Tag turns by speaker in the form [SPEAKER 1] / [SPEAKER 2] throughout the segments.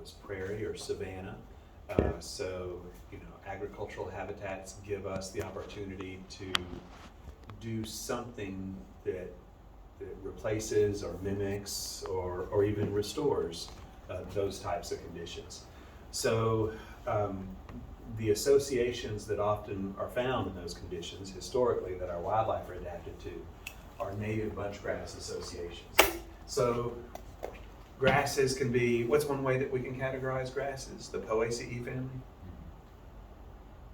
[SPEAKER 1] as prairie or savanna. So, agricultural habitats give us the opportunity to do something that replaces or mimics or even restores those types of conditions. So the associations that often are found in those conditions historically that our wildlife are adapted to are native bunch grass associations. So grasses can be, what's one way that we can categorize grasses? The Poaceae family?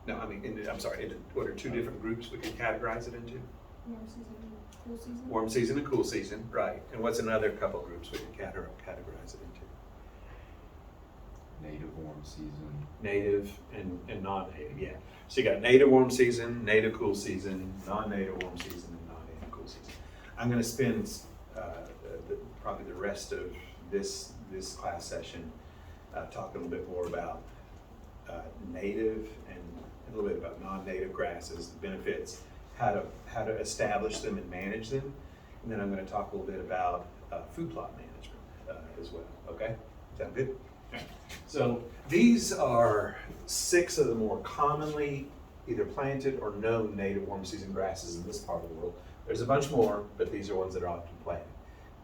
[SPEAKER 1] No, I mean, what are two different groups we can categorize it into?
[SPEAKER 2] Warm season and cool season.
[SPEAKER 1] Warm season and cool season, right. And what's another couple groups we can categorize it into?
[SPEAKER 3] Native warm season.
[SPEAKER 1] Native and non-native, yeah. So you got native warm season, native cool season, non-native warm season, and non-native cool season. I'm going to spend probably the rest of this class session talking a little bit more about native and a little bit about non-native grasses, the benefits, how to establish them and manage them, and then I'm going to talk a little bit about food plot management as well. Okay, sound good? Okay. So these are 6 of the more commonly either planted or known native warm season grasses in this part of the world. There's a bunch more, but these are ones that are often planted.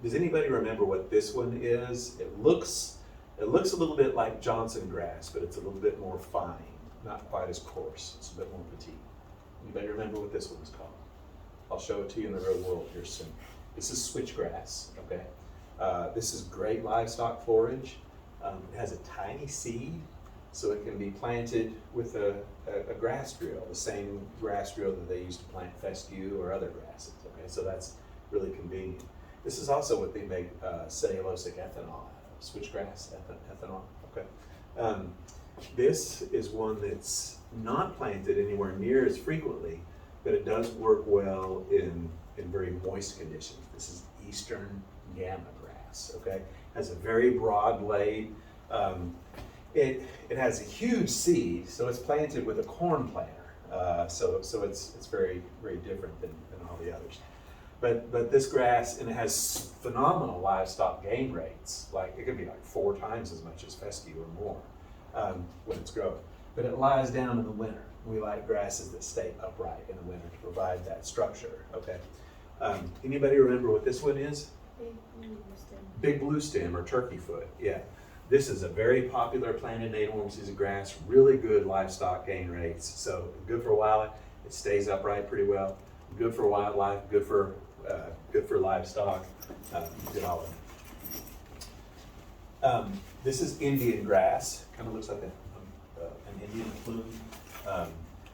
[SPEAKER 1] Does anybody remember what this one is? It looks a little bit like Johnson grass, but it's a little bit more fine, not quite as coarse. It's a bit more petite. Anybody remember what this one is called? I'll show it to you in the real world here soon. This is switchgrass, okay? This is great livestock forage. It has a tiny seed, so it can be planted with a grass drill, the same grass drill that they use to plant fescue or other grasses, okay? So that's really convenient. This is also what they make cellulosic ethanol out of, switchgrass ethanol, okay? This is one that's not planted anywhere near as frequently, but it does work well in very moist conditions. This is eastern gamma grass, okay? Has a very broad blade. It has a huge seed, so it's planted with a corn planter. So it's very, very different than all the others. But this grass, and it has phenomenal livestock gain rates. Like it could be like 4 times as much as fescue or more when it's growing. But it lies down in the winter. We like grasses that stay upright in the winter to provide that structure, okay? Anybody remember what this one is?
[SPEAKER 2] Big blue stem.
[SPEAKER 1] Big blue stem or turkey foot, yeah. This is a very popular planted native warm season grass, really good livestock gain rates. So good for wildlife, it stays upright pretty well. Good for wildlife, good for livestock, good all of it. This is Indian grass, kind of looks like an Indian plume.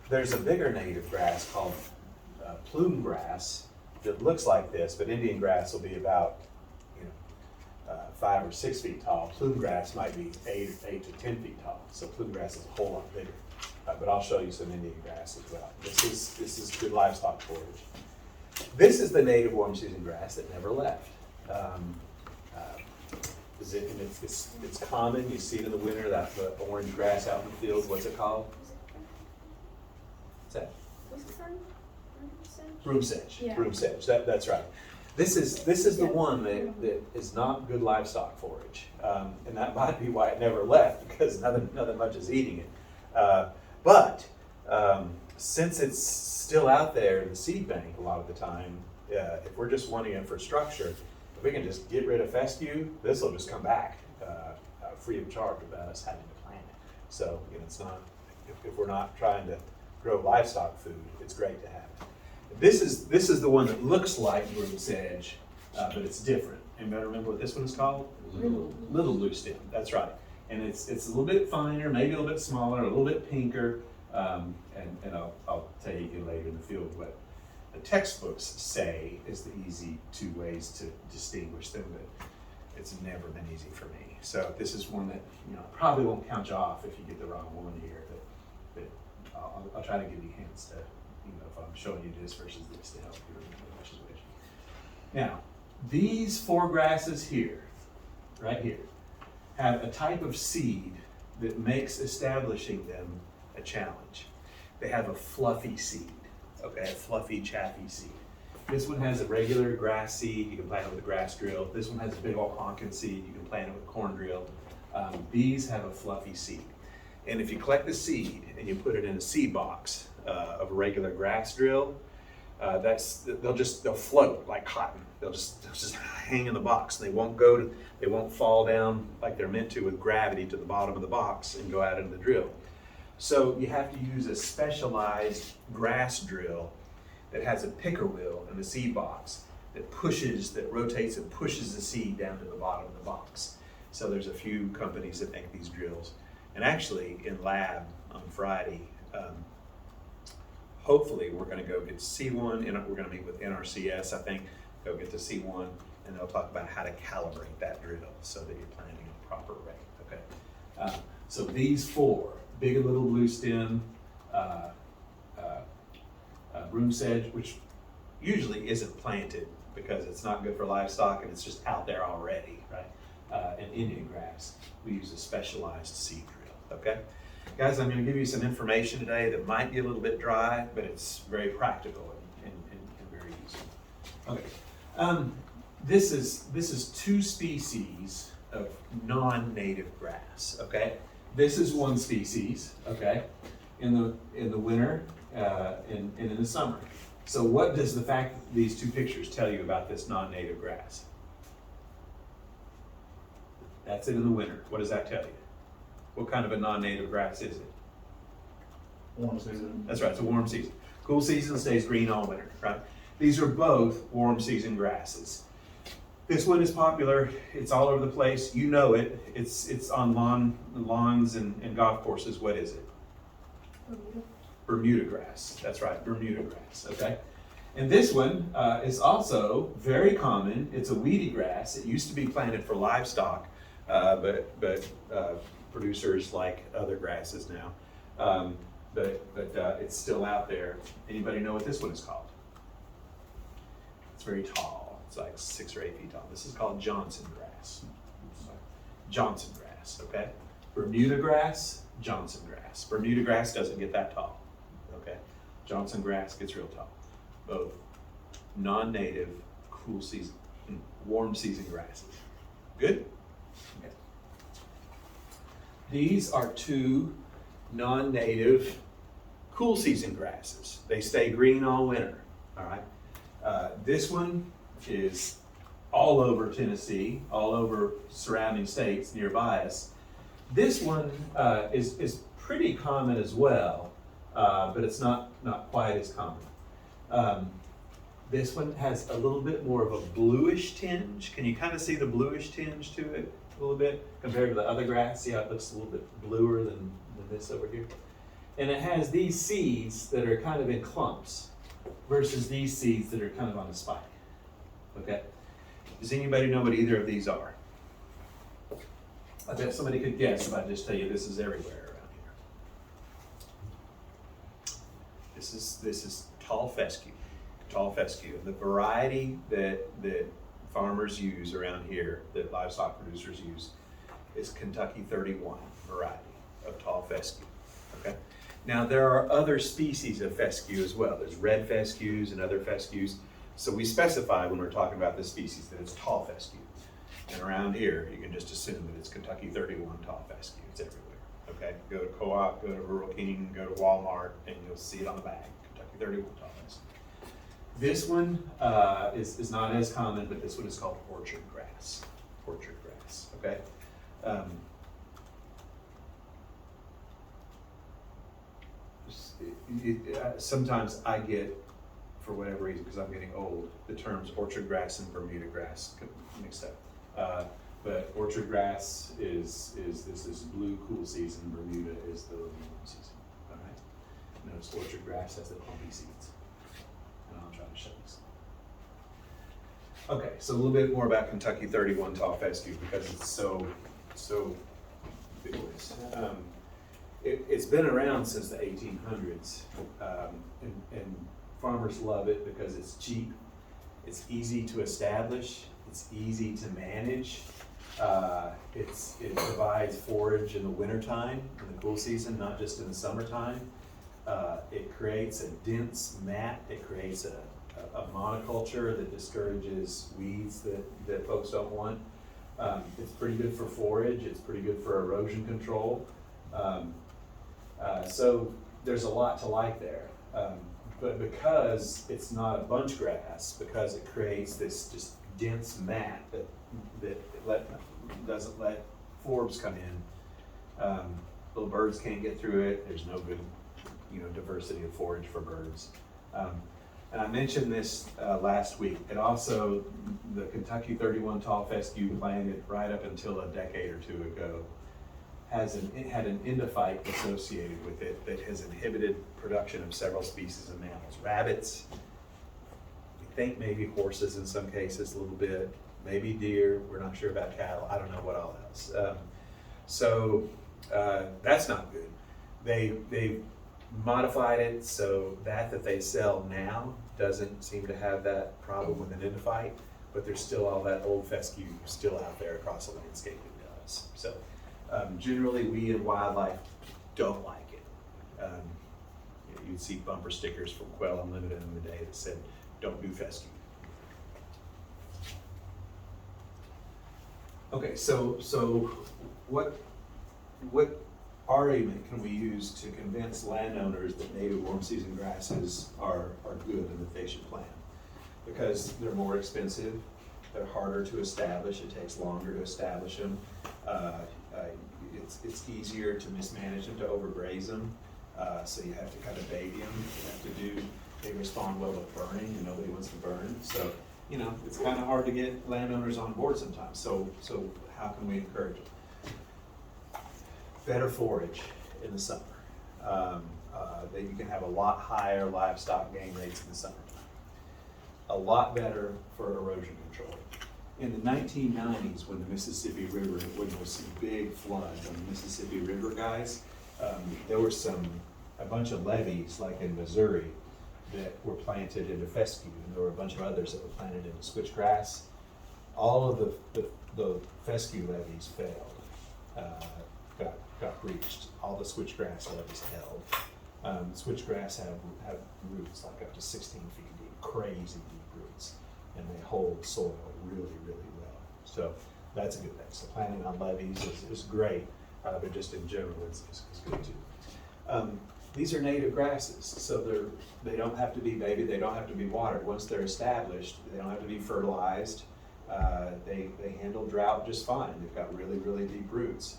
[SPEAKER 1] There's a bigger native grass called plume grass that looks like this, but Indian grass will be about 5 or 6 feet tall. Plume grass might be 8 to 10 feet tall. So plume grass is a whole lot bigger. But I'll show you some Indian grass as well. This is good livestock forage. This is the native warm season grass that never left. It's common. You see it in the winter. That the orange grass out in the field. What's it called? What's that?
[SPEAKER 2] What's it called?
[SPEAKER 1] Broom sedge.
[SPEAKER 2] Yeah.
[SPEAKER 1] Broom sedge. That's right. This is the one that is not good livestock forage, and that might be why it never left, because nothing much is eating it. But since it's still out there in the seed bank a lot of the time, if we're just wanting it for structure, if we can just get rid of fescue, this will just come back free of charge without us having to plant it. So it's not, if we're not trying to grow livestock food, it's great to have it. This is the one that looks like broom sedge, but it's different. Anybody remember what this one is called? Little blue stem. That's right. And it's a little bit finer, maybe a little bit smaller, a little bit pinker. And I'll tell you later in the field what the textbooks say is the easy 2 ways to distinguish them, but it's never been easy for me. So this is one that probably won't count you off if you get the wrong one here, but I'll try to give you hints to if I'm showing you this versus this to help you remember which is which. Now, these 4 grasses here, right here, have a type of seed that makes establishing them a challenge. They have a fluffy seed, okay, a fluffy, chaffy seed. This one has a regular grass seed, you can plant it with a grass drill. This one has a big old honkin' seed, you can plant it with a corn drill. These have a fluffy seed. And if you collect the seed and you put it in a seed box of a regular grass drill, they'll float like cotton. They'll just hang in the box. They won't fall down like they're meant to with gravity to the bottom of the box and go out into the drill. So you have to use a specialized grass drill that has a picker wheel in the seed box that rotates and pushes the seed down to the bottom of the box. So there's a few companies that make these drills. And actually in lab on Friday, hopefully we're gonna go get to see one, and we're gonna meet with NRCS, I think, go get to see one, and they'll talk about how to calibrate that drill so that you're planting at a proper rate, okay? So these four, big and little blue stem, broom sedge, which usually isn't planted because it's not good for livestock and it's just out there already, right? And Indian grass, we use a specialized seed drill, okay? Guys, I'm going to give you some information today that might be a little bit dry, but it's very practical and very useful. Okay, this is two species of non-native grass. Okay, this is one species. Okay, in the winter and in the summer. So what does the fact that these two pictures tell you about this non-native grass? That's it in the winter. What does that tell you? What kind of a non-native grass is it?
[SPEAKER 3] Warm season.
[SPEAKER 1] That's right, it's a warm season. Cool season stays green all winter, right? These are both warm season grasses. This one is popular, it's all over the place, you know it. It's on lawns and golf courses. What is it?
[SPEAKER 2] Bermuda.
[SPEAKER 1] Bermuda grass, that's right, Bermuda grass, okay? And this one is also very common. It's a weedy grass. It used to be planted for livestock, but producers like other grasses now. But it's still out there. Anybody know what this one is called? It's very tall. It's like 6 or 8 feet tall. This is called Johnson grass. Johnson grass, okay? Bermuda grass, Johnson grass. Bermuda grass doesn't get that tall, okay? Johnson grass gets real tall. Both non-native, cool season, warm season grasses. Good? Okay. These are two non-native cool season grasses. They stay green all winter, all right? This one is all over Tennessee, all over surrounding states nearby us. This one is pretty common as well, but it's not quite as common. This one has a little bit more of a bluish tinge. Can you kind of see the bluish tinge to it a little bit compared to the other grass? See how it looks a little bit bluer than this over here? And it has these seeds that are kind of in clumps versus these seeds that are kind of on a spike. Okay? Does anybody know what either of these are? I bet somebody could guess if I just tell you this is everywhere around here. This is tall fescue. Tall fescue. The variety that farmers use around here, that livestock producers use, is Kentucky 31 variety of tall fescue. Okay? Now there are other species of fescue as well. There's red fescues and other fescues. So we specify when we're talking about this species that it's tall fescue. And around here, you can just assume that it's Kentucky 31 tall fescue. It's everywhere. Okay? Go to Co-op, go to Rural King, go to Walmart, and you'll see it on the bag. Kentucky 31 tall fescue. This one is not as common, but this one is called orchard grass. Orchard grass. Okay? Sometimes I get, for whatever reason, because I'm getting old, the terms orchard grass and Bermuda grass mixed up. But orchard grass is this is blue cool season. Bermuda is the warm season. All right. Notice orchard grass has the clumpy seeds, and I'll try to show this. Okay, so a little bit more about Kentucky 31 tall fescue because it's so vigorous. It's been around since the 1800s, and farmers love it because it's cheap, it's easy to establish, it's easy to manage. It provides forage in the wintertime, in the cool season, not just in the summertime. It creates a dense mat, it creates a monoculture that discourages weeds that folks don't want. It's pretty good for forage, it's pretty good for erosion control. So there's a lot to like there. But because it's not a bunch grass, because it creates this just dense mat that doesn't let forbs come in, little birds can't get through it. There's no good, diversity of forage for birds. And I mentioned this last week. It also, the Kentucky 31 tall fescue planted right up until a decade or two ago it had an endophyte associated with it that has inhibited production of several species of mammals. Rabbits, we think maybe horses in some cases a little bit, maybe deer, we're not sure about cattle, I don't know what all else. So that's not good. They modified it so that they sell now doesn't seem to have that problem with an endophyte, but there's still all that old fescue still out there across the landscape that does. So generally we in wildlife don't like it. You'd see bumper stickers from Quail Unlimited in the day that said, "Don't do fescue." Okay, so what argument can we use to convince landowners that native warm season grasses are good and that they should plant? Because they're more expensive, they're harder to establish, it takes longer to establish them. It's easier to mismanage them, to overgraze them, so you have to kind of baby them. They respond well to burning, and nobody wants to burn. So, it's kind of hard to get landowners on board sometimes. So how can we encourage them? Better forage in the summer. That you can have a lot higher livestock gain rates in the summertime. A lot better for erosion control. In the 1990s, when the Mississippi River, when there was some big floods on the Mississippi River, guys, there were a bunch of levees, like in Missouri, that were planted into fescue, and there were a bunch of others that were planted into switchgrass. All of the fescue levees failed, got breached. All the switchgrass levees held. Switchgrass have roots like up to 16 feet deep, crazy deep roots, and they hold soil really, really well. So that's a good thing. So planting on levees is great, but just in general, it's good too. These are native grasses, so they don't have to be baby, they don't have to be watered. Once they're established, they don't have to be fertilized. They handle drought just fine. They've got really, really deep roots.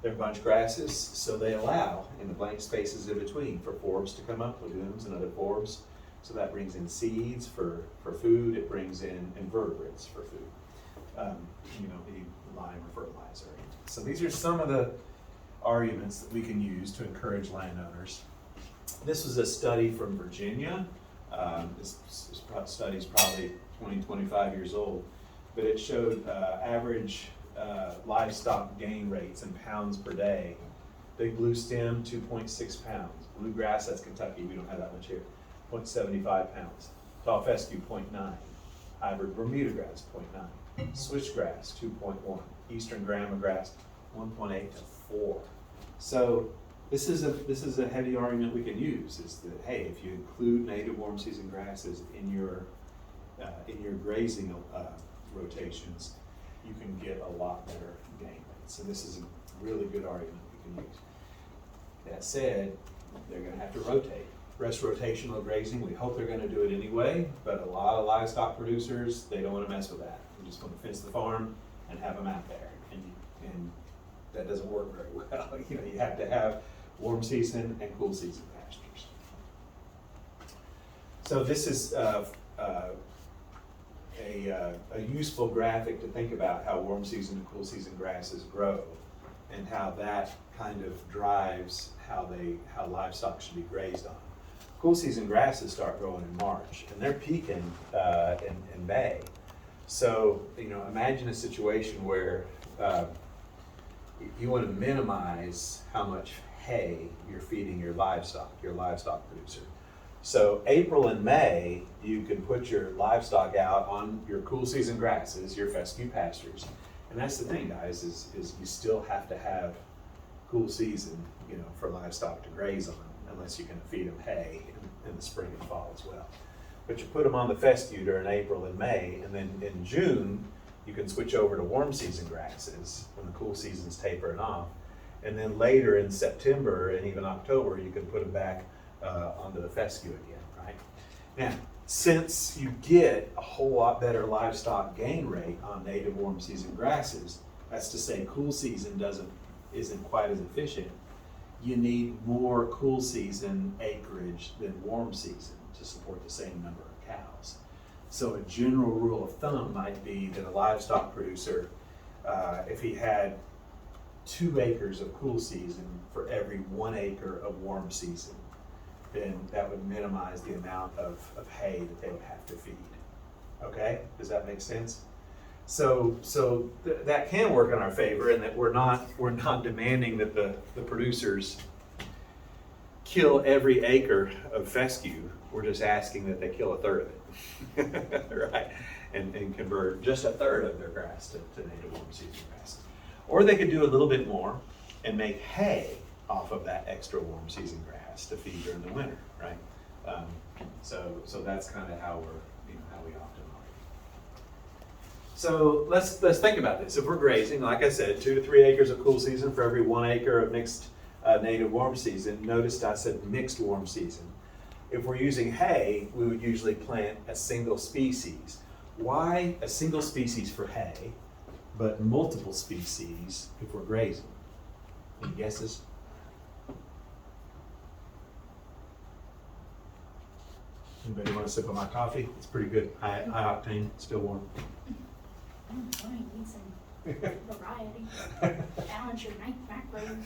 [SPEAKER 1] They're bunch grasses, so they allow in the blank spaces in between for forbs to come up, legumes and other forbs. So that brings in seeds for food, it brings in invertebrates for food. You don't need lime or fertilizer. So these are some of the arguments that we can use to encourage landowners. This was a study from Virginia. This study is probably 20, 25 years old, but it showed average livestock gain rates in pounds per day. Big blue stem, 2.6 pounds. Bluegrass, that's Kentucky, we don't have that much here, 0.75 pounds. Tall fescue, 0.9. Hybrid Bermuda grass, 0.9. Switchgrass, 2.1. Eastern grama grass, 1.8 to 4. So this is a heavy argument we can use, is that, hey, if you include native warm season grasses in your grazing rotations, you can get a lot better gain rates. So this is a really good argument we can use. That said, they're going to have to rotate. Rest rotational grazing, we hope they're going to do it anyway, but a lot of livestock producers, they don't want to mess with that. They just want to fence the farm and have them out there, and that doesn't work very well. You have to have warm season and cool season pastures. So this is a useful graphic to think about how warm season and cool season grasses grow, and how that kind of drives how livestock should be grazed on. Cool season grasses start growing in March, and they're peaking in May. So imagine a situation where you want to minimize how much hay you're feeding your livestock producer. So April and May, you can put your livestock out on your cool season grasses, your fescue pastures. And that's the thing, guys, is you still have to have cool season, for livestock to graze on, unless you're going to feed them hay in the spring and fall as well. But you put them on the fescue during April and May, and then in June, you can switch over to warm season grasses when the cool season's tapering off. And then later in September and even October, you can put them back onto the fescue again, right? Now, since you get a whole lot better livestock gain rate on native warm season grasses, that's to say cool season isn't quite as efficient, you need more cool season acreage than warm season to support the same number of cows. So a general rule of thumb might be that a livestock producer, if he had 2 acres of cool season for every 1 acre of warm season, then that would minimize the amount of hay that they would have to feed. Okay, does that make sense? So that can work in our favor, in that we're not demanding that the producers kill every acre of fescue. We're just asking that they kill a third of it, right? And convert just a third of their grass to native warm season grass. Or they could do a little bit more and make hay off of that extra warm season grass to feed during the winter, right? So that's kind of how we often are. So let's think about this. If we're grazing, like I said, 2 to 3 acres of cool season for every 1 acre of mixed native warm season. Notice I said mixed warm season. If we're using hay, we would usually plant a single species. Why a single species for hay, but multiple species if we're grazing? Any guesses? Anybody want to sip of my coffee? It's pretty good. High octane, still warm.
[SPEAKER 2] I need some variety. Balance your macros.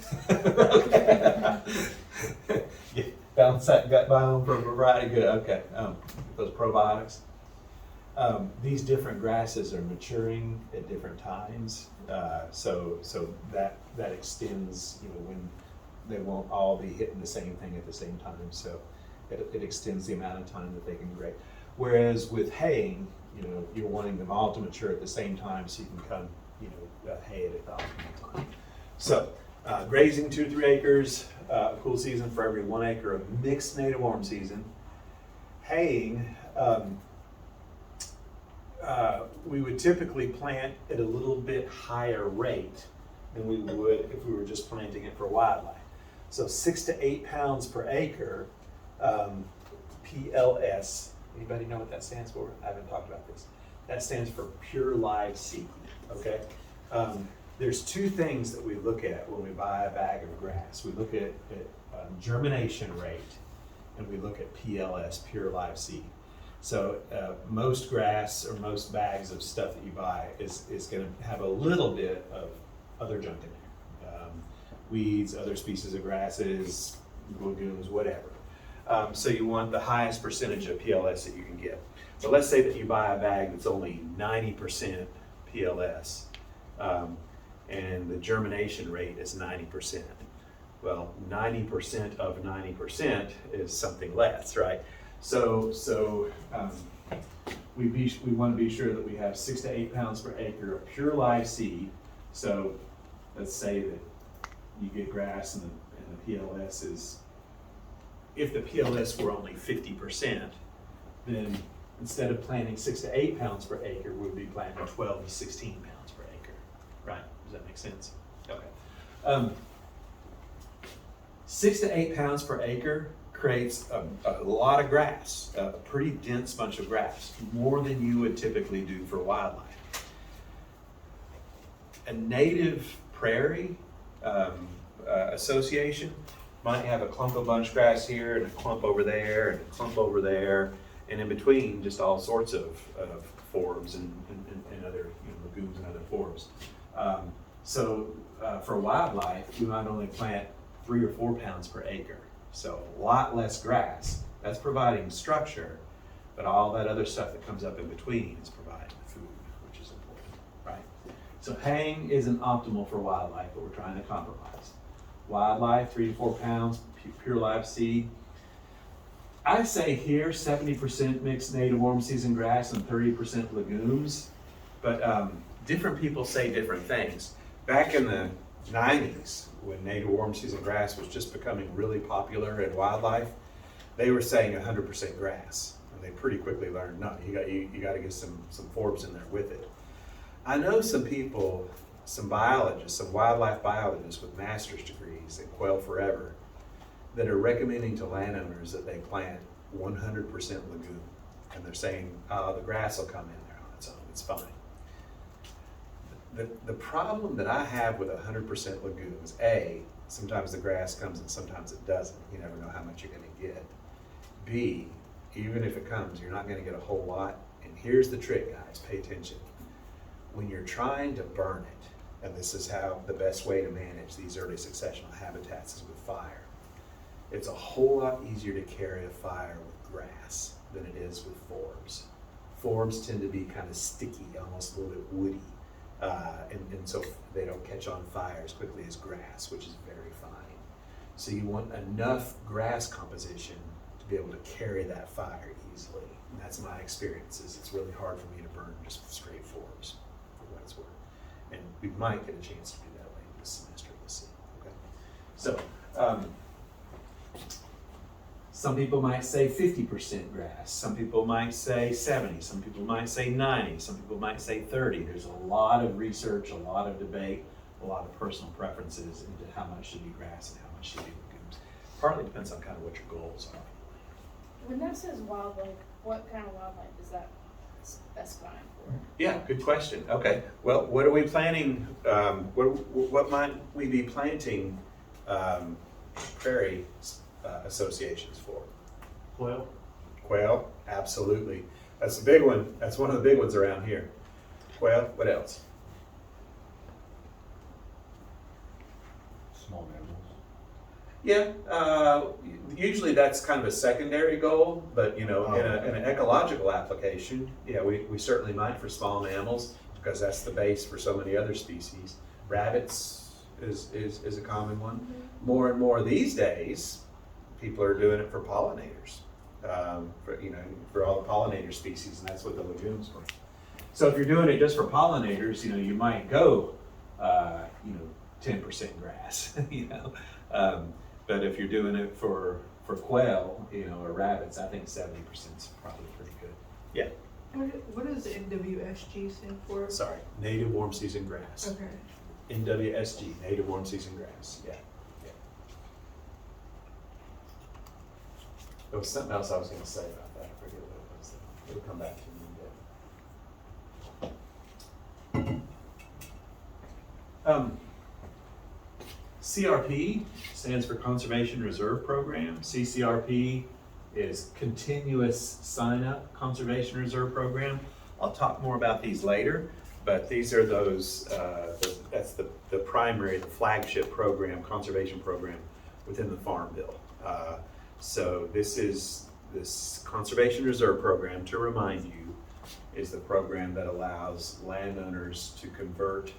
[SPEAKER 1] Yeah, balance that gut biome for variety. Good. Okay. Those probiotics. These different grasses are maturing at different times, so that extends. When they won't all be hitting the same thing at the same time. So it extends the amount of time that they can graze. Whereas with haying, you're wanting them all to mature at the same time, so you can come, hay at the optimal time. So, grazing 2 to 3 acres, cool season for every 1 acre of mixed native warm season. Haying, we would typically plant at a little bit higher rate than we would if we were just planting it for wildlife. So 6 to 8 pounds per acre, PLS. Anybody know what that stands for? I haven't talked about this. That stands for pure live seed, okay? There's 2 things that we look at when we buy a bag of grass. We look at germination rate, and we look at PLS, pure live seed. So most grass or most bags of stuff that you buy is gonna have a little bit of other junk in there. Weeds, other species of grasses, legumes, whatever. So you want the highest percentage of PLS that you can get. So let's say that you buy a bag that's only 90% PLS, and the germination rate is 90%. Well, 90% of 90% is something less, right? So we want to be sure that we have 6 to 8 pounds per acre of pure live seed. So let's say that you get grass and the PLS is, if the PLS were only 50%, then instead of planting 6 to 8 pounds per acre, we'd be planting 12 to 16 pounds per acre, right? Does that make sense? Okay. 6 to 8 pounds per acre creates a lot of grass, a pretty dense bunch of grass, more than you would typically do for wildlife. A native prairie association might have a clump of bunch grass here and a clump over there and a clump over there, and in between just all sorts of forbs and other legumes and other forbs. So for wildlife, you might only plant 3 or 4 pounds per acre. So a lot less grass. That's providing structure, but all that other stuff that comes up in between is providing the food, which is important, right? So haying isn't optimal for wildlife, but we're trying to compromise. Wildlife, 3 to 4 pounds, pure live seed. I say here 70% mixed native warm season grass and 30% legumes, but different people say different things. Back in the 90s, when native warm season grass was just becoming really popular in wildlife, they were saying 100% grass, and they pretty quickly learned, no, you got to get some forbs in there with it. I know some people, some biologists, some wildlife biologists with master's degrees at Quail Forever that are recommending to landowners that they plant 100% lagoon. And they're saying, the grass will come in there on its own, it's fine. The problem that I have with 100% lagoon is A, sometimes the grass comes and sometimes it doesn't. You never know how much you're gonna get. B, even if it comes, you're not gonna get a whole lot. And here's the trick, guys, pay attention. When you're trying to burn it, and this is how the best way to manage these early successional habitats is with fire. It's a whole lot easier to carry a fire with grass than it is with forbs. Forbs tend to be kind of sticky, almost a little bit woody. And so they don't catch on fire as quickly as grass, which is very fine. So you want enough grass composition to be able to carry that fire easily. And that's my experience, is it's really hard for me to burn just straight forbs, for what it's worth. And we might get a chance to do that later this semester, we'll see, okay? So, some people might say 50% grass, some people might say 70, some people might say 90, some people might say 30. There's a lot of research, a lot of debate, a lot of personal preferences into how much should be grass and how much should be lagoons. Partly depends on kind of what your goals are.
[SPEAKER 2] When that says wildlife, what kind of wildlife is that specifying for?
[SPEAKER 1] Yeah, good question. Okay, well, what are we planning? What might we be planting prairie associations for?
[SPEAKER 3] Quail.
[SPEAKER 1] Quail, absolutely. That's a big one. That's one of the big ones around here. Quail, what else?
[SPEAKER 3] Small mammals.
[SPEAKER 1] Yeah, usually that's kind of a secondary goal, but in an ecological application, yeah, we certainly might for small mammals because that's the base for so many other species. Rabbits is a common one. More and more these days, people are doing it for pollinators, for all the pollinator species, and that's what the lagoons for. So if you're doing it just for pollinators, you might go, 10% grass, but if you're doing it for quail, or rabbits, I think 70% is probably pretty good. Yeah.
[SPEAKER 4] What does NWSG stand for?
[SPEAKER 1] Sorry, native warm season grass.
[SPEAKER 4] Okay.
[SPEAKER 1] NWSG, native warm season grass. Yeah. There was something else I was going to say about that. I forget what it was. It'll come back to me in a bit. CRP stands for Conservation Reserve Program. CCRP is Continuous Sign-Up Conservation Reserve Program. I'll talk more about these later, but these are that's the primary, the flagship program, conservation program within the Farm Bill. So this Conservation Reserve Program, to remind you, is the program that allows landowners to convert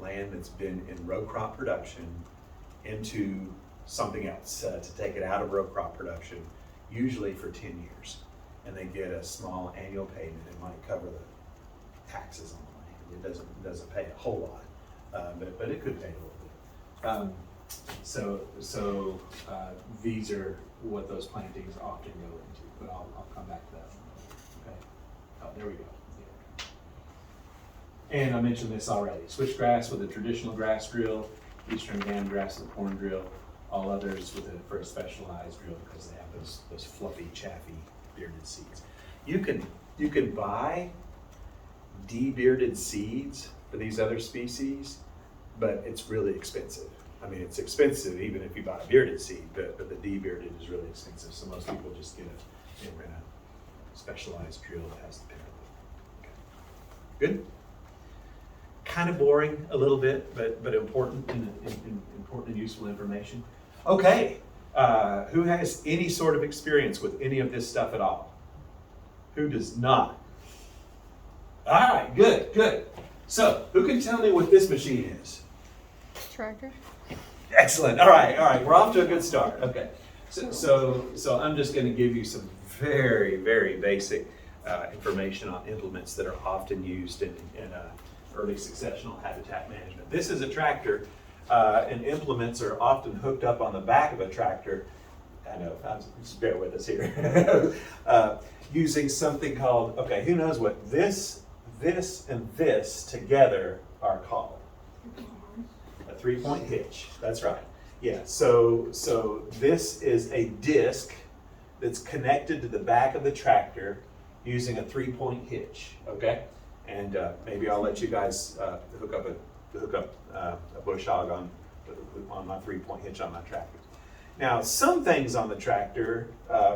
[SPEAKER 1] land that's been in row crop production into something else, to take it out of row crop production, usually for 10 years. And they get a small annual payment. It might cover the taxes on the land. It doesn't pay a whole lot, but it could pay a little bit. So these are what those plantings often go into, but I'll come back to that one. Okay. Oh, there we go. Yeah. And I mentioned this already. Switchgrass with a traditional grass drill, eastern gamgrass with a corn drill, all others for a specialized drill because they have those fluffy, chaffy, bearded seeds. You can buy de-bearded seeds for these other species, but it's really expensive. I mean, it's expensive even if you buy a bearded seed, but the de-bearded is really expensive. So most people just get a specialized drill that has the parent. Okay. Good. Kind of boring a little bit, but important and useful information. Okay. Who has any sort of experience with any of this stuff at all? Who does not? All right. Good. So, who can tell me what this machine is?
[SPEAKER 5] Tractor.
[SPEAKER 1] Excellent. All right. We're off to a good start. Okay. So I'm just going to give you some very, very basic information on implements that are often used in early successional habitat management. This is a tractor, and implements are often hooked up on the back of a tractor. I know. Just bear with us here. Using something called. Okay. Who knows what this this and this together are called? A 3-point hitch. That's right. Yeah, so this is a disc that's connected to the back of the tractor using a 3-point hitch, okay? And maybe I'll let you guys hook up a bush hog on my 3-point hitch on my tractor. Now, some things on the tractor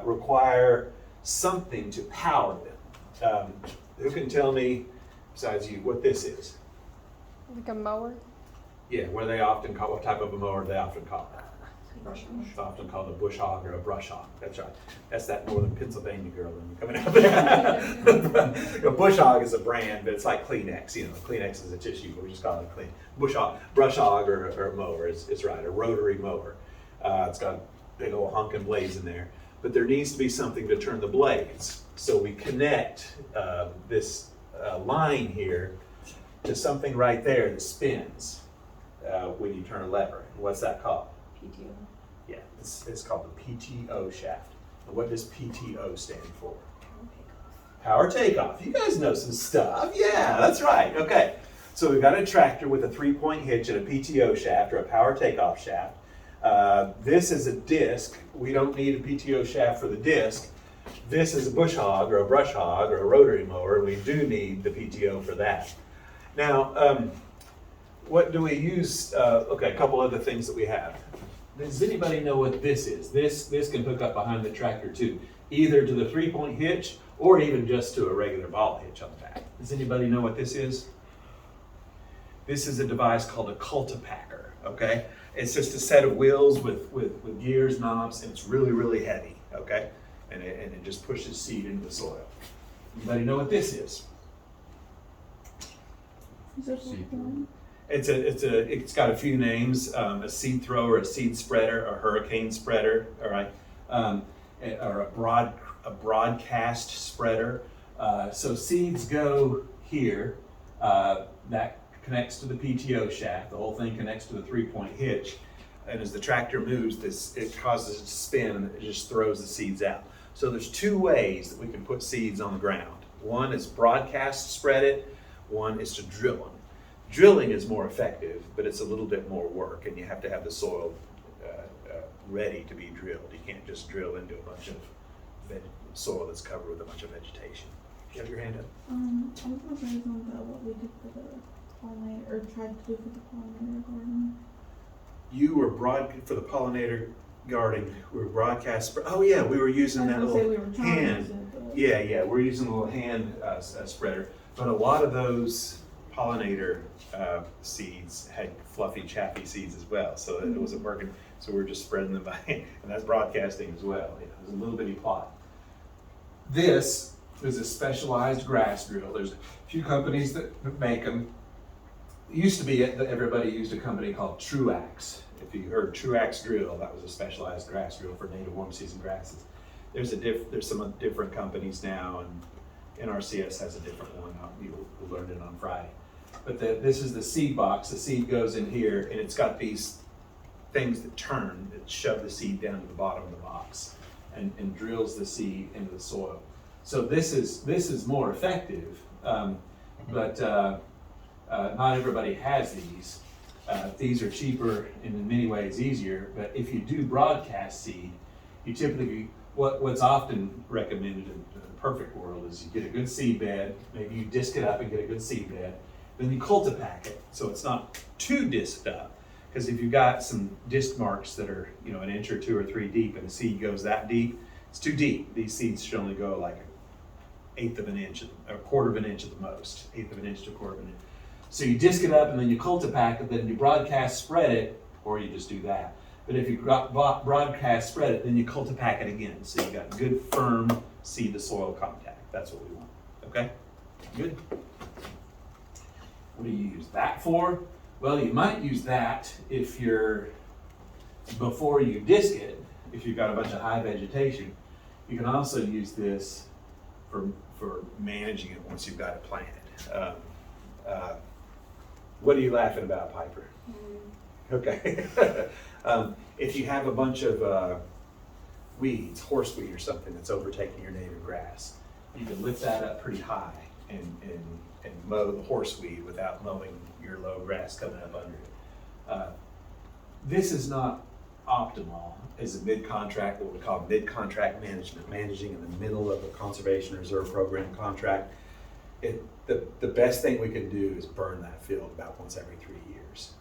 [SPEAKER 1] require something to power them. Who can tell me, besides you, what this is?
[SPEAKER 5] Like a mower?
[SPEAKER 1] Yeah, what type of a mower they often call it? It's often called a bush hog or a brush hog. That's right. That's that northern Pennsylvania girl coming out there. A bush hog is a brand, but it's like Kleenex. You know, Kleenex is a tissue, but we just call it a brush hog or a mower. It's right, a rotary mower. It's got a big old honking blades in there. But there needs to be something to turn the blades. So we connect this line here to something right there that spins when you turn a lever. And what's that called?
[SPEAKER 5] PTO.
[SPEAKER 1] Yeah, it's called the PTO shaft. And what does PTO stand for? Power takeoff. You guys know some stuff. Yeah, that's right. Okay. So we've got a tractor with a 3-point hitch and a PTO shaft or a power takeoff shaft. This is a disc. We don't need a PTO shaft for the disc. This is a bush hog or a brush hog or a rotary mower. We do need the PTO for that. Now, what do we use? Okay, a couple other things that we have. Does anybody know what this is? This can hook up behind the tractor too, either to the 3-point hitch or even just to a regular ball hitch on the back. Does anybody know what this is? This is a device called a cultipacker, okay? It's just a set of wheels with gears, knobs, and it's really, really heavy, okay? And it just pushes seed into the soil. Anybody know what this is? It's got a few names, a seed thrower, a seed spreader, a hurricane spreader, all right, or a broadcast spreader. So seeds go here, that connects to the PTO shaft. The whole thing connects to the 3-point hitch, and as the tractor moves, it causes it to spin, and it just throws the seeds out. So there's 2 ways that we can put seeds on the ground. One is broadcast spread it. One is to drill them. Drilling is more effective, but it's a little bit more work, and you have to have the soil ready to be drilled. You can't just drill into a bunch of soil that's covered with a bunch of vegetation. You have your hand up?
[SPEAKER 6] I was wondering about what we did for the pollinator, or tried to do for the pollinator garden.
[SPEAKER 1] You were for the pollinator garden. We were broadcast. Oh yeah, we were using that little hand. Yeah, we're using a little hand spreader. But a lot of those pollinator seeds had fluffy, chaffy seeds as well, so it wasn't working. So we're just spreading them by hand, and that's broadcasting as well. You know, it was a little bitty plot. This is a specialized grass drill. There's a few companies that make them. It used to be that everybody used a company called Truax. If you heard Truax drill, that was a specialized grass drill for native warm season grasses. There's some different companies now, and NRCS has a different one. We'll learn it on Friday. But this is the seed box. The seed goes in here, and it's got these things that turn, that shove the seed down to the bottom of the box and drills the seed into the soil. So this is more effective, but not everybody has these. These are cheaper and in many ways easier, but if you do broadcast seed, you typically, what's often recommended in the perfect world is you get a good seed bed, maybe you disc it up and get a good seed bed, then you cultipack it so it's not too disked up. Because if you've got some disc marks that are, an inch or 2 or 3 deep and the seed goes that deep, it's too deep. These seeds should only go like 1/8 of an inch, or 1/4 of an inch at the most, 1/8 of an inch to 1/4 of an inch. So you disc it up and then you cultipack it, then you broadcast spread it, or you just do that. But if you broadcast spread it, then you cultipack it again. So you got good, firm seed to soil contact. That's what we want. Okay? Good. What do you use that for? Well, you might use that if before you disc it, if you've got a bunch of high vegetation. You can also use this for managing it once you've got it planted. What are you laughing about, Piper? Okay. If you have a bunch of weeds, horseweed or something that's overtaking your native grass, you can lift that up pretty high and mow the horseweed without mowing your low grass coming up under it. This is not optimal as a mid-contract, what we call mid-contract management, managing in the middle of a conservation reserve program contract. The best thing we can do is burn that field about once every 3 years.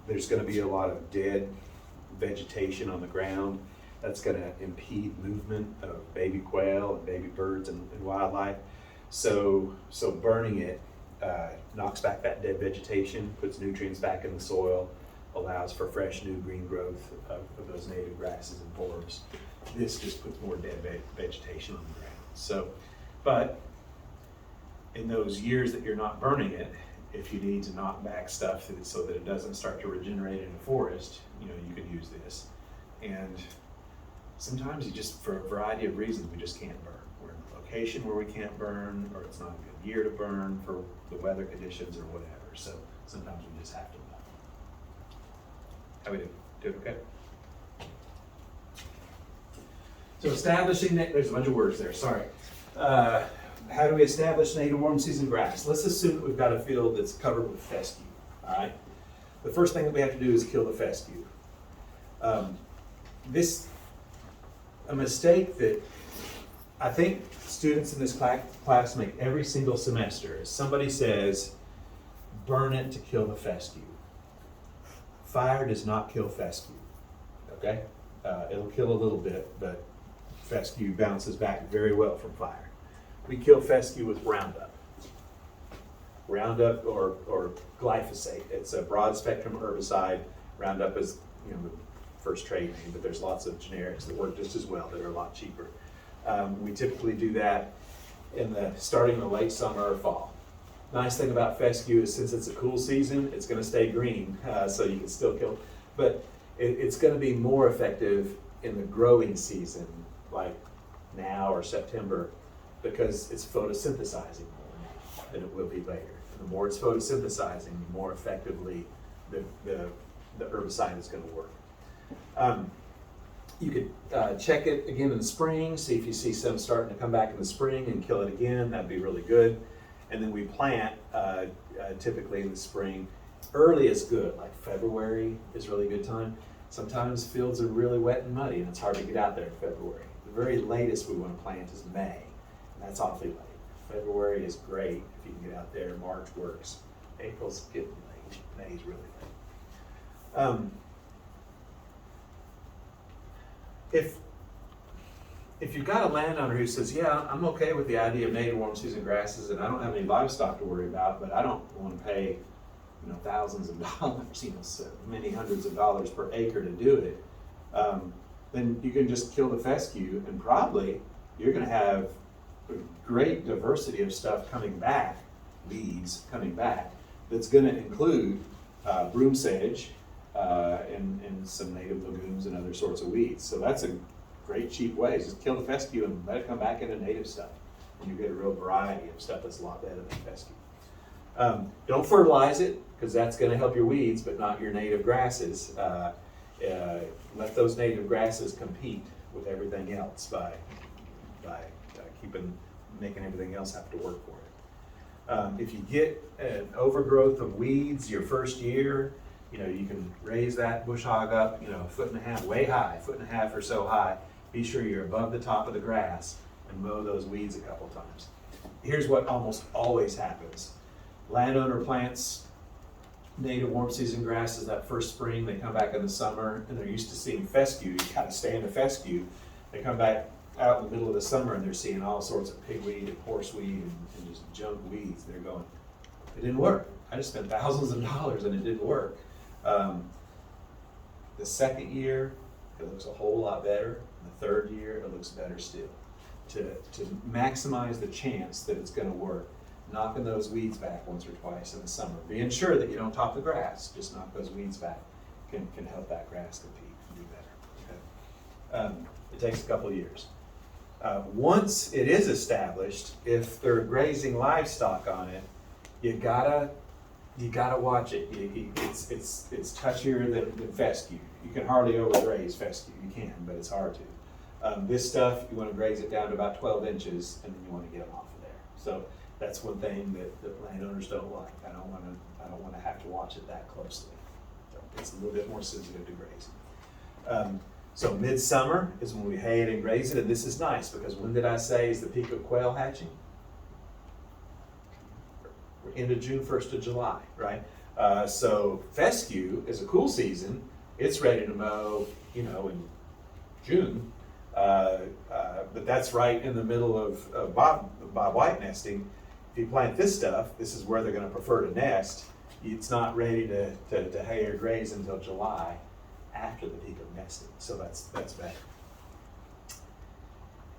[SPEAKER 1] There's gonna be a lot of dead vegetation on the ground that's gonna impede movement of baby quail and baby birds and wildlife. So burning it knocks back that dead vegetation, puts nutrients back in the soil, allows for fresh new green growth of those native grasses and forbs. This just puts more dead vegetation on the ground. So, but in those years that you're not burning it, if you need to knock back stuff so that it doesn't start to regenerate in a forest, you can use this. And sometimes you just, for a variety of reasons, we just can't burn. We're in a location where we can't burn, or it's not a good year to burn for the weather conditions or whatever. So sometimes we just have to mow. How we do? Doing okay? So establishing, there's a bunch of words there, sorry. How do we establish native warm season grass? Let's assume that we've got a field that's covered with fescue, all right? The first thing that we have to do is kill the fescue. A mistake that I think students in this class make every single semester is somebody says, burn it to kill the fescue. Fire does not kill fescue, okay? It'll kill a little bit, but fescue bounces back very well from fire. We kill fescue with Roundup. Roundup or glyphosate. It's a broad spectrum herbicide. Roundup is the first trade name, but there's lots of generics that work just as well that are a lot cheaper. We typically do that starting in the late summer or fall. Nice thing about fescue is since it's a cool season, it's going to stay green, so you can still kill. But it's going to be more effective in the growing season, like now or September, because it's photosynthesizing more than it will be later. And the more it's photosynthesizing, the more effectively the herbicide is going to work. You could check it again in the spring, see if you see some starting to come back in the spring and kill it again. That'd be really good. And then we plant typically in the spring. Early is good, like February is a really good time. Sometimes fields are really wet and muddy and it's hard to get out there in February. The very latest we want to plant is May, and that's awfully late. February is great if you can get out there. March works. April's getting late. May's really late. If you've got a landowner who says, yeah, I'm okay with the idea of native warm season grasses and I don't have any livestock to worry about, but I don't want to pay thousands of dollars, so many hundreds of dollars per acre to do it, then you can just kill the fescue and probably you're going to have a great diversity of stuff coming back, weeds coming back, that's going to include broom sedge and some native legumes and other sorts of weeds. So that's a great cheap way. Just kill the fescue and let it come back into native stuff. And you get a real variety of stuff that's a lot better than fescue. Don't fertilize it, because that's going to help your weeds, but not your native grasses. Let those native grasses compete with everything else by making everything else have to work for it. If you get an overgrowth of weeds your first year, you can raise that bush hog up, a foot and a half, way high, foot and a half or so high. Be sure you're above the top of the grass and mow those weeds a couple times. Here's what almost always happens. Landowner plants native warm season grasses that first spring, they come back in the summer, and they're used to seeing fescue. You kind of stay in the fescue. They come back out in the middle of the summer and they're seeing all sorts of pigweed and horseweed and just junk weeds. They're going, it didn't work. I just spent thousands of dollars and it didn't work. The second year, it looks a whole lot better. The third year, it looks better still. To maximize the chance that it's going to work, knocking those weeds back once or twice in the summer. Being sure that you don't top the grass, just knock those weeds back can help that grass compete and do better. Okay. It takes a couple of years. Once it is established, if they're grazing livestock on it, you gotta watch it. It's touchier than fescue. You can hardly overgraze fescue. You can, but it's hard to. This stuff, you want to graze it down to about 12 inches, and then you want to get them off of there. So That's one thing that landowners don't like. I don't wanna have to watch it that closely. So it's a little bit more sensitive to grazing. So midsummer is when we hay it and graze it, and this is nice because when did I say is the peak of quail hatching? We're end of June, 1st of July, right? So fescue is a cool season. It's ready to mow, in June. But that's right in the middle of bob white nesting. If you plant this stuff, this is where they're gonna prefer to nest. It's not ready to hay or graze until July, after the peak of nesting. So that's better.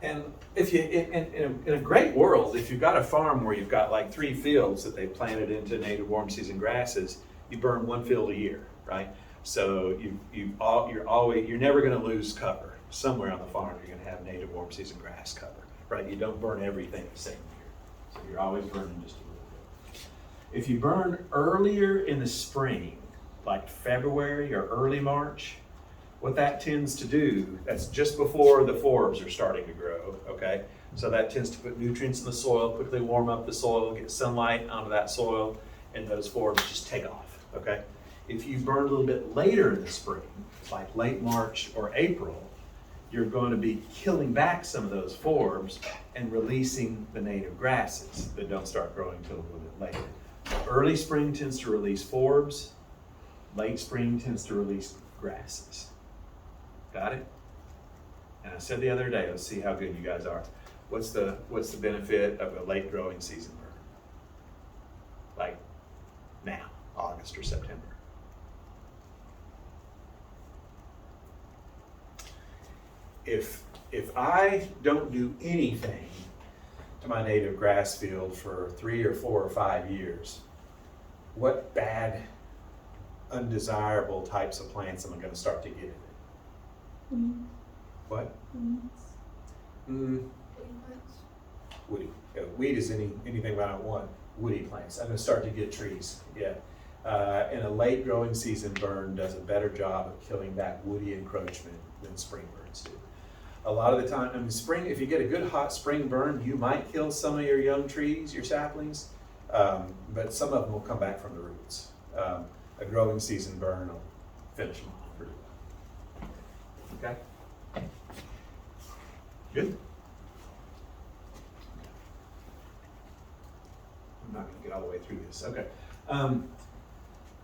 [SPEAKER 1] And if you, in a great world, if you've got a farm where you've got like 3 fields that they planted into native warm season grasses, you burn 1 field a year, right? So you're never going to lose cover. Somewhere on the farm, you're going to have native warm season grass cover, right? You don't burn everything the same year. So you're always burning just a little bit. If you burn earlier in the spring, like February or early March, what that tends to do, that's just before the forbs are starting to grow, okay? So that tends to put nutrients in the soil, quickly warm up the soil, get sunlight onto that soil, and those forbs just take off, okay? If you burn a little bit later in the spring, like late March or April, you're going to be killing back some of those forbs and releasing the native grasses that don't start growing until a little bit later. Early spring tends to release forbs, late spring tends to release grasses. Got it? And I said the other day, let's see how good you guys are. What's the benefit of a late growing season burn? Like now, August or September. If I don't do anything to my native grass field for 3 or 4 or 5 years, what bad, undesirable types of plants am I going to start to get in it?
[SPEAKER 6] Weeds.
[SPEAKER 1] What?
[SPEAKER 6] Weeds.
[SPEAKER 1] Woody. Weed is anything I don't want. Woody plants. I'm going to start to get trees. Yeah. And a late growing season burn does a better job of killing that woody encroachment than spring burns do. A lot of the time, spring, if you get a good hot spring burn, you might kill some of your young trees, your saplings, but some of them will come back from the roots. A growing season burn will finish them off pretty well. Okay? Good? I'm not going to get all the way through this. Okay.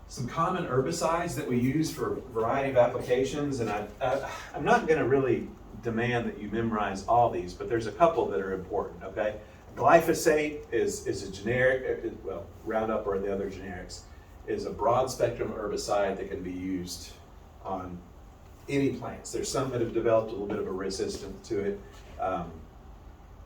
[SPEAKER 1] Some common herbicides that we use for a variety of applications, and I'm not going to really demand that you memorize all these, but there's a couple that are important, okay? Glyphosate is a generic, well, Roundup or the other generics, is a broad spectrum herbicide that can be used on any plants. There's some that have developed a little bit of a resistance to it.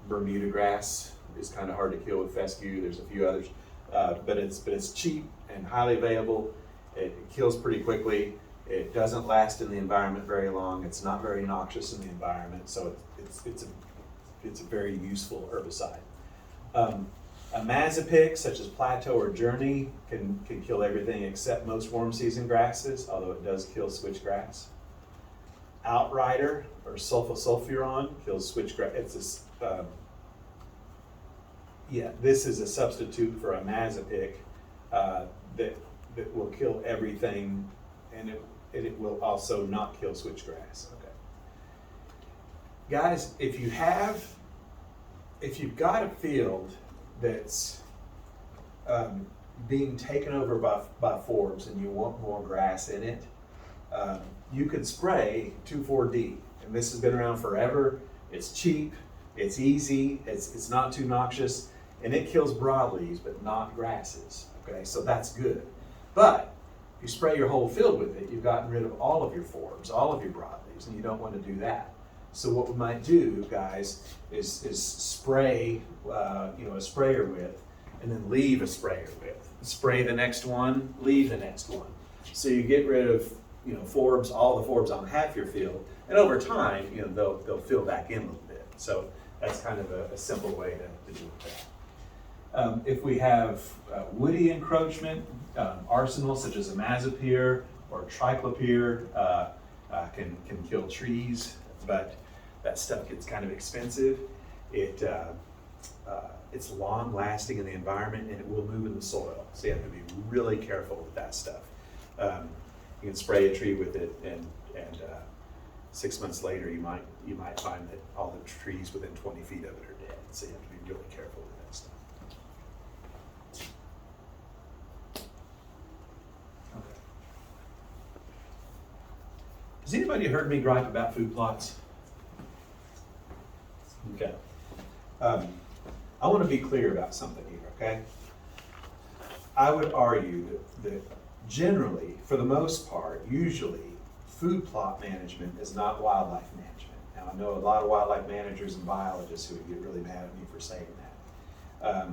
[SPEAKER 1] Bermuda grass is kind of hard to kill with fescue. There's a few others, but it's cheap and highly available. It kills pretty quickly. It doesn't last in the environment very long. It's not very noxious in the environment, so it's a very useful herbicide. A mazapic, such as Plateau or Journey, can kill everything except most warm season grasses, although it does kill switchgrass. Outrider or sulfosulfuron kills switchgrass. This is a substitute for a mazapic that will kill everything, and it will also not kill switchgrass. Okay, guys, if you've got a field that's being taken over by forbs and you want more grass in it, you could spray 2,4-D, and this has been around forever. It's cheap, it's easy, it's not too noxious, and it kills broadleaves but not grasses. Okay, so that's good. But if you spray your whole field with it, you've gotten rid of all of your forbs, all of your broadleaves, and you don't want to do that. So what we might do, guys, is spray, a sprayer width, and then leave a sprayer width. Spray the next one, leave the next one. So you get rid of, forbs, all the forbs on half your field, and over time, they'll fill back in a little bit. So that's kind of a simple way to deal with that. If we have woody encroachment, arsenals such as imazapyr or triclopyr can kill trees, but that stuff gets kind of expensive. it's long lasting in the environment and it will move in the soil. So you have to be really careful with that stuff. You can spray a tree with it and 6 months later you might find that all the trees within 20 feet of it are dead. So you have to be really careful with that stuff. Okay. Has anybody heard me gripe about food plots? Okay. I want to be clear about something here, okay? I would argue that generally, for the most part, usually, food plot management is not wildlife management. Now, I know a lot of wildlife managers and biologists who would get really mad at me for saying that.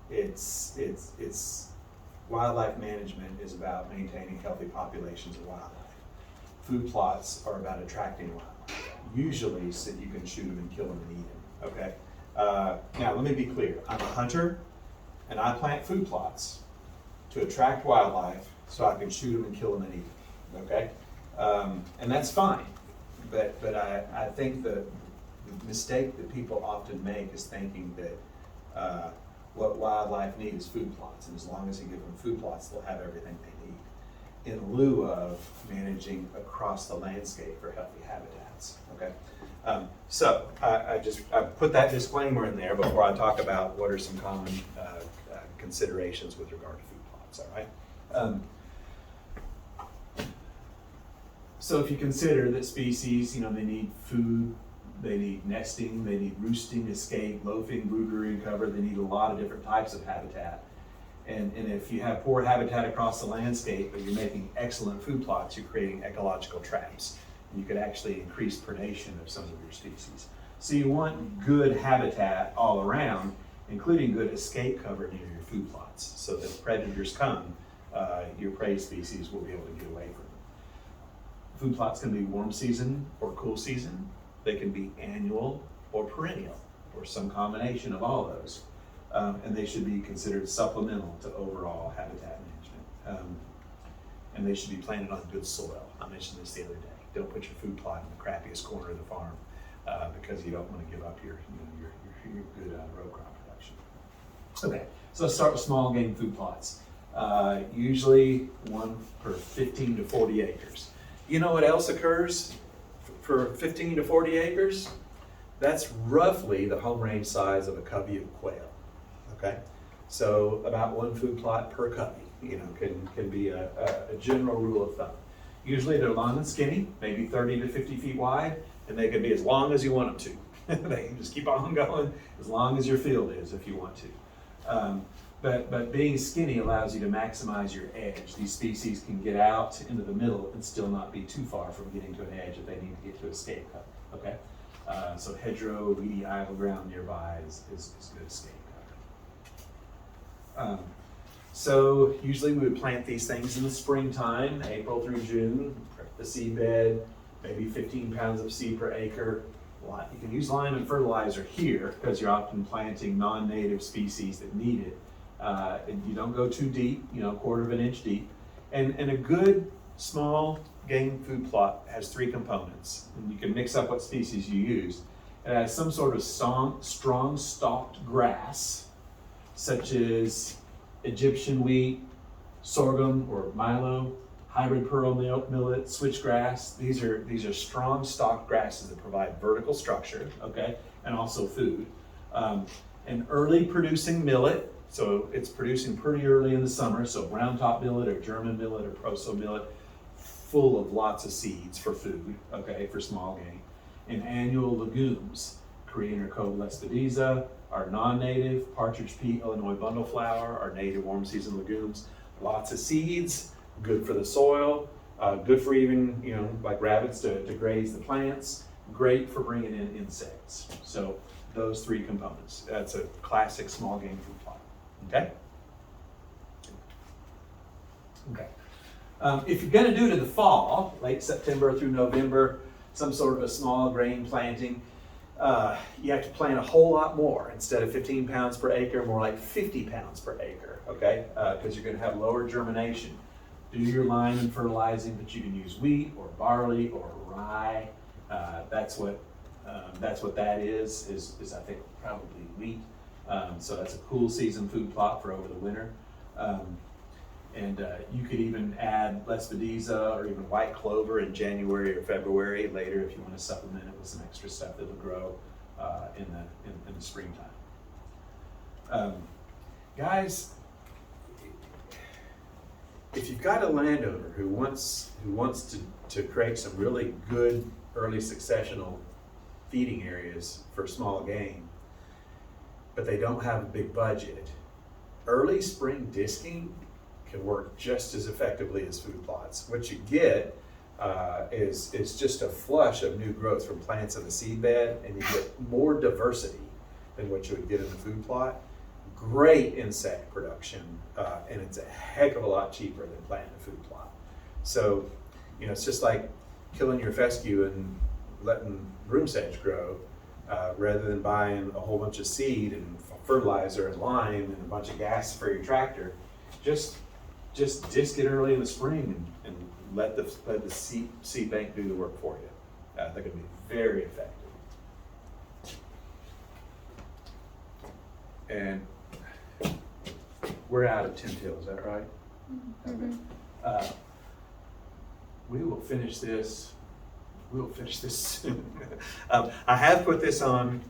[SPEAKER 1] It's wildlife management is about maintaining healthy populations of wildlife. Food plots are about attracting wildlife, usually so that you can shoot them and kill them and eat them, okay? Now, let me be clear. I'm a hunter, and I plant food plots to attract wildlife so I can shoot them and kill them and eat them, okay? And that's fine, but I think the mistake that people often make is thinking that what wildlife need is food plots, and as long as you give them food plots, they'll have everything they need, in lieu of managing across the landscape for healthy habitats, okay? So I put that disclaimer in there before I talk about what are some common considerations with regard to food plots, all right? So if you consider that species, they need food, they need nesting, they need roosting, escape, loafing, broodery, and cover, they need a lot of different types of habitat. And if you have poor habitat across the landscape, but you're making excellent food plots, you're creating ecological traps. You could actually increase predation of some of your species. So you want good habitat all around, including good escape cover near your food plots, so that if predators come, your prey species will be able to get away from them. Food plots can be warm season or cool season. They can be annual or perennial, or some combination of all those. And they should be considered supplemental to overall habitat management. And they should be planted on good soil. I mentioned this the other day. Don't put your food plot in the crappiest corner of the farm because you don't want to give up your good row crop production. Okay, so let's start with small game food plots. Usually one per 15 to 40 acres. You know what else occurs for 15 to 40 acres? That's roughly the home range size of a covey of quail. Okay, so about one food plot per covey, can be a general rule of thumb. Usually they're long and skinny, maybe 30 to 50 feet wide, and they can be as long as you want them to. They can just keep on going as long as your field is if you want to. But being skinny allows you to maximize your edge. These species can get out into the middle and still not be too far from getting to an edge if they need to get to escape cover, okay? So hedgerow, weedy idle ground nearby is good escape cover. So usually we would plant these things in the springtime, April through June, prep the seed bed, maybe 15 pounds of seed per acre. You can use lime and fertilizer here because you're often planting non-native species that need it. And you don't go too deep, a quarter of an inch deep. And a good small game food plot has three components. And you can mix up what species you use. It has some sort of strong stalked grass, such as Egyptian wheat, sorghum or milo, hybrid pearl millet, switchgrass. These are strong stalked grasses that provide vertical structure, okay, and also food. An early producing millet, so it's producing pretty early in the summer, so brown top millet or German millet or proso millet, full of lots of seeds for food, okay, for small game. And annual legumes, Korean or Cove lespedeza, our non-native, partridge pea, Illinois bundleflower, our native warm season legumes. Lots of seeds, good for the soil, good for even, like rabbits to graze the plants, great for bringing in insects. So those three components. That's a classic small game food plot, okay? Okay. If you're gonna do it in the fall, late September through November, some sort of a small grain planting, you have to plant a whole lot more. Instead of 15 pounds per acre, more like 50 pounds per acre, okay? Because you're going to have lower germination. Do your lime and fertilizing, but you can use wheat or barley or rye. That's what that is I think probably wheat. So that's a cool season food plot for over the winter. You could even add lespedeza or even white clover in January or February later if you want to supplement it with some extra stuff that'll grow in the springtime. Guys, if you've got a landowner who wants to create some really good early successional feeding areas for small game, but they don't have a big budget, early spring disking can work just as effectively as food plots. What you get is just a flush of new growth from plants in the seed bed, and you get more diversity than what you would get in the food plot. Great insect production, and it's a heck of a lot cheaper than planting a food plot. So, it's just like killing your fescue and letting broom sedge grow, rather than buying a whole bunch of seed and fertilizer and lime and a bunch of gas for your tractor. Just disc it early in the spring and let the seed bank do the work for you. They're going to be very effective. And we're out of 10 till, is that right?
[SPEAKER 5] Mhm.
[SPEAKER 1] Okay. We will finish this. We'll finish this soon. I have put this on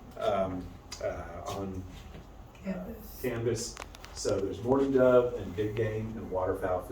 [SPEAKER 4] Canvas.
[SPEAKER 1] Canvas. So there's morning dove and big game and waterfowl food